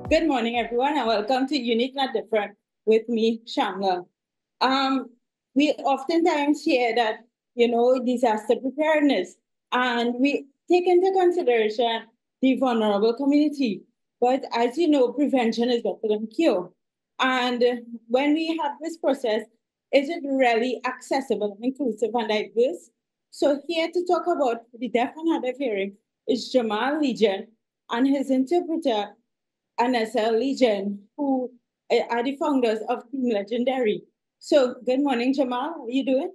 Good morning, everyone, and welcome to Unique Not Different with me, Shamla. We oftentimes hear that, disaster preparedness, and we take into consideration the vulnerable community. But as you know, prevention is better than cure. And when we have this process, is it really accessible and inclusive and diverse? So here to talk about the deaf and hard of hearing is Jamal Legion and his interpreter, NSL Legion, who are the founders of Team Legendary. So, good morning, Jamal. How are you doing?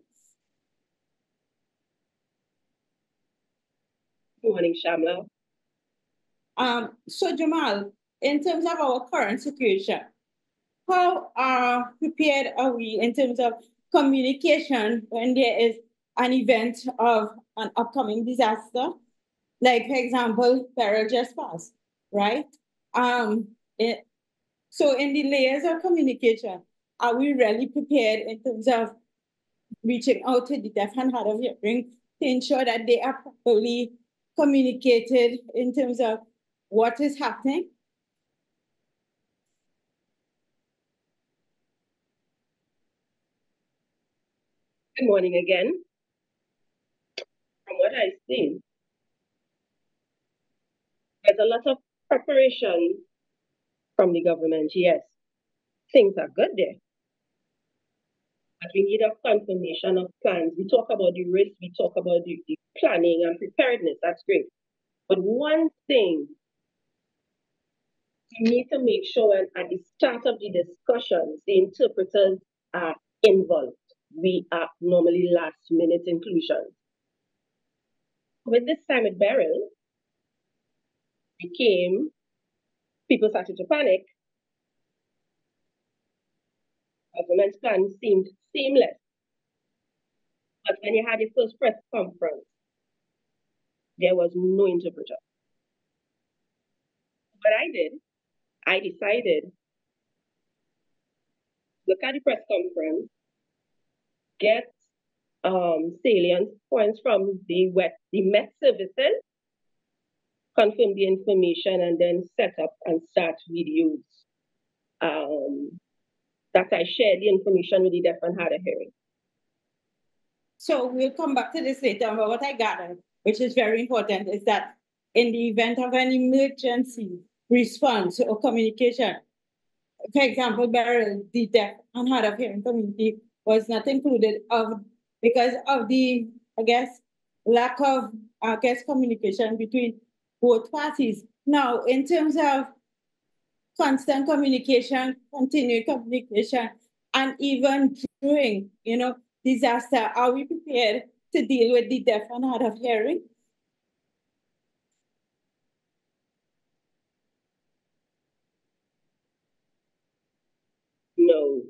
Good morning, Shamla. So, Jamal, in terms of our current situation, how prepared are we in terms of communication when there is an event of an upcoming disaster? Like, for example, peril just passed, right? Um, it, So, in the layers of communication, are we really prepared in terms of reaching out to the deaf and hard of hearing to ensure that they are properly communicated in terms of what is happening? Good morning again. From what I've seen, there's a lot of preparation from the government. Yes, things are good there. But we need a confirmation of plans. We talk about the risk, we talk about the planning and preparedness. That's great. But one thing we need to make sure at the start of the discussions, the interpreters are involved. We are normally last minute inclusions. With this time at Beryl, people started to panic. Government's plan seemed seamless. But when you had the first press conference, there was no interpreter. What I decided, look at the press conference, get salient points from the Met services, confirm the information, and then set up and start videos. That I share the information with the deaf and hard of hearing. So we'll come back to this later, but what I gathered, which is very important, is that in the event of an emergency response or communication, for example, Beryl, the deaf and hard of hearing community was not included because of the, lack of, communication between both parties. Now, in terms of constant communication, continued communication, and even during, disaster, are we prepared to deal with the deaf and hard of hearing? No,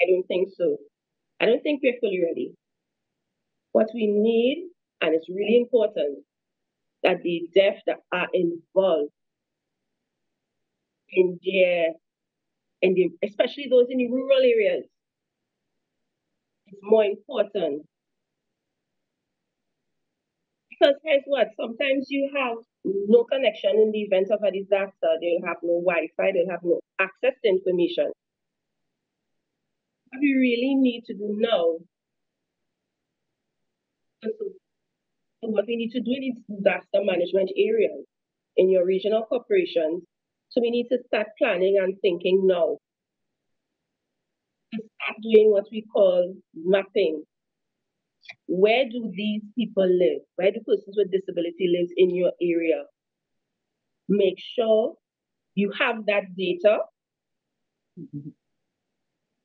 I don't think so. I don't think we're fully ready. What we need, and it's really important, that the deaf that are involved in especially those in the rural areas, it's more important. Because here's what, sometimes you have no connection in the event of a disaster. They'll have no Wi-Fi, they'll have no access to information. What we really need to do now, what we need to do in these disaster management areas in your regional corporations, so we need to start planning and thinking now. To start doing what we call mapping. Where do these people live? Where do persons with disability live in your area? Make sure you have that data.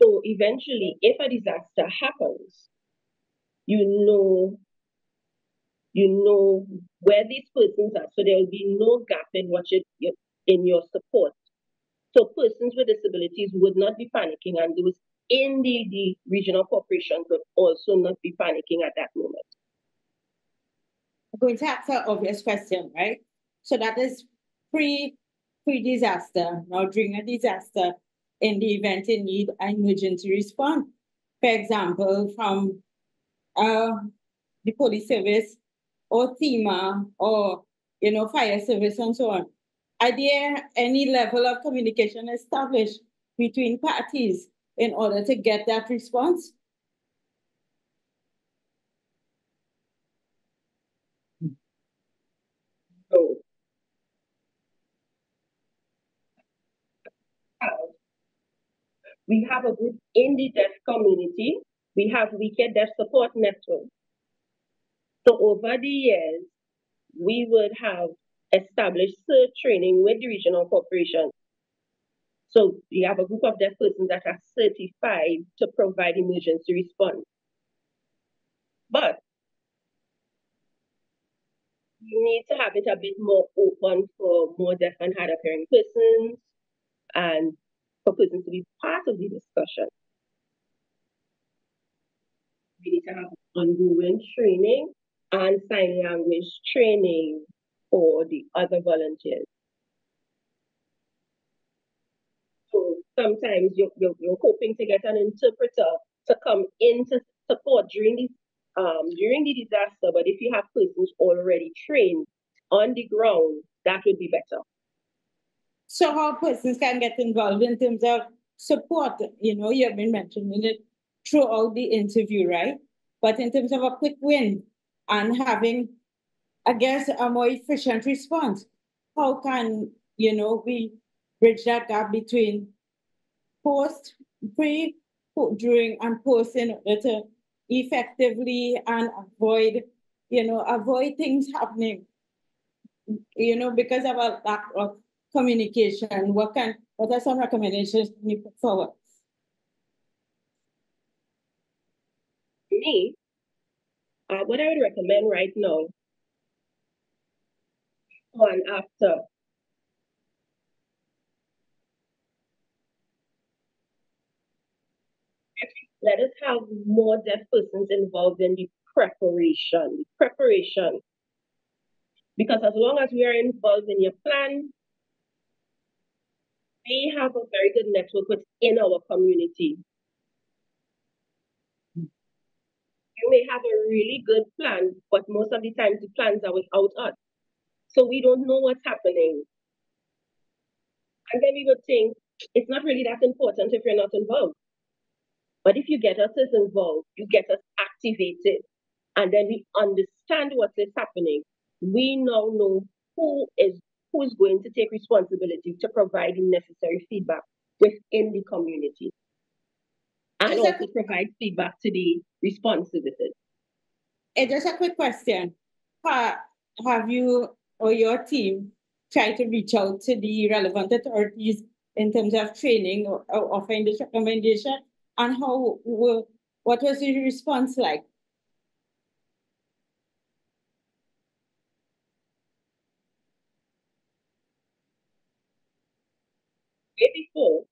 So eventually, if a disaster happens, you know where these persons are. So there will be no gap in in your support. So persons with disabilities would not be panicking, and those in the regional corporations would also not be panicking at that moment. I'm going to ask an obvious question, right? So that is pre-disaster. Now, during a disaster, in the event in need, an emergency response. For example, from the police service or FEMA or fire service and so on. Are there any level of communication established between parties in order to get that response? So we have a group in the deaf community. We have Weekend Deaf Support Network. So over the years, we would have established CERT training with the regional corporation. So we have a group of deaf persons that are certified to provide emergency response. But we need to have it a bit more open for more deaf and hard of hearing persons and for persons to be part of the discussion. We need to have ongoing training and sign language training for the other volunteers. So sometimes you're hoping to get an interpreter to come in to support during the disaster, but if you have persons already trained on the ground, that would be better. So how persons can get involved in terms of support? You know, you have been mentioning it throughout the interview, right? But in terms of a quick win and having, I guess, a more efficient response, how can, we bridge that gap between post, pre, during, and post in order to effectively and avoid things happening, because of a lack of communication? What are some recommendations you put forward? Me, what I would recommend right now, on after, let us have more deaf persons involved in the preparation. Because as long as we are involved in your plan, we have a very good network within our community. You may have a really good plan, but most of the times the plans are without us. So we don't know what's happening. And then we would think it's not really that important if you're not involved. But if you get us involved, you get us activated, and then we understand what is happening, we now know who is going to take responsibility to provide the necessary feedback within the community. And also provide feedback to the response services. Just a quick question. Have you or your team tried to reach out to the relevant authorities in terms of training or offering this recommendation? And what was the response like? Way before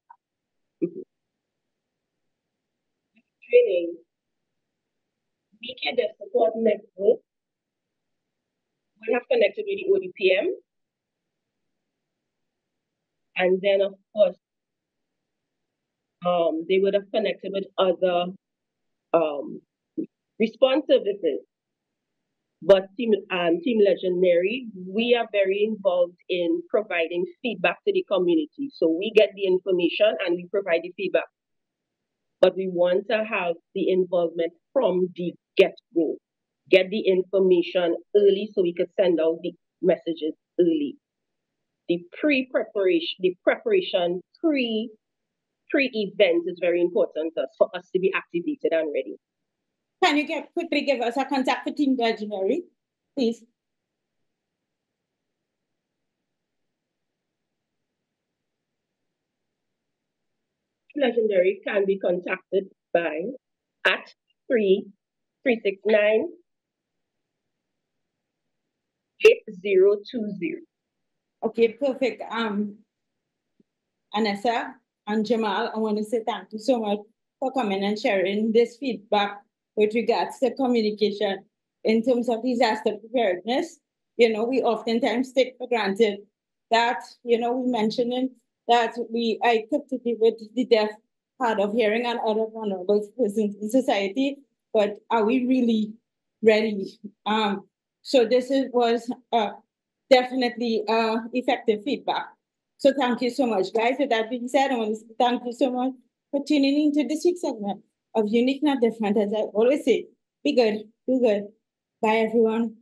training, we can the support network. We have connected with the ODPM. And then, of course, they would have connected with other response services. But Team Legendary, we are very involved in providing feedback to the community. So we get the information and we provide the feedback. But we want to have the involvement from the get-go. Get the information early so we could send out the messages early. The preparation pre-event is very important for us to be activated and ready. Can you quickly give us a contact for Team Legendary, please? Legendary can be contacted by at 369 8020. Okay, perfect. Anessa and Jamal, I want to say thank you so much for coming and sharing this feedback with regards to communication in terms of disaster preparedness. We oftentimes take for granted that, we mentioning that we are equipped to deal with the deaf, hard of hearing, and other vulnerable persons in society, but are we really ready? So this was definitely effective feedback. So thank you so much, guys. With that being said, I want to thank you so much for tuning into this week's segment of Unique Not Different. As I always say, be good, do good. Bye, everyone.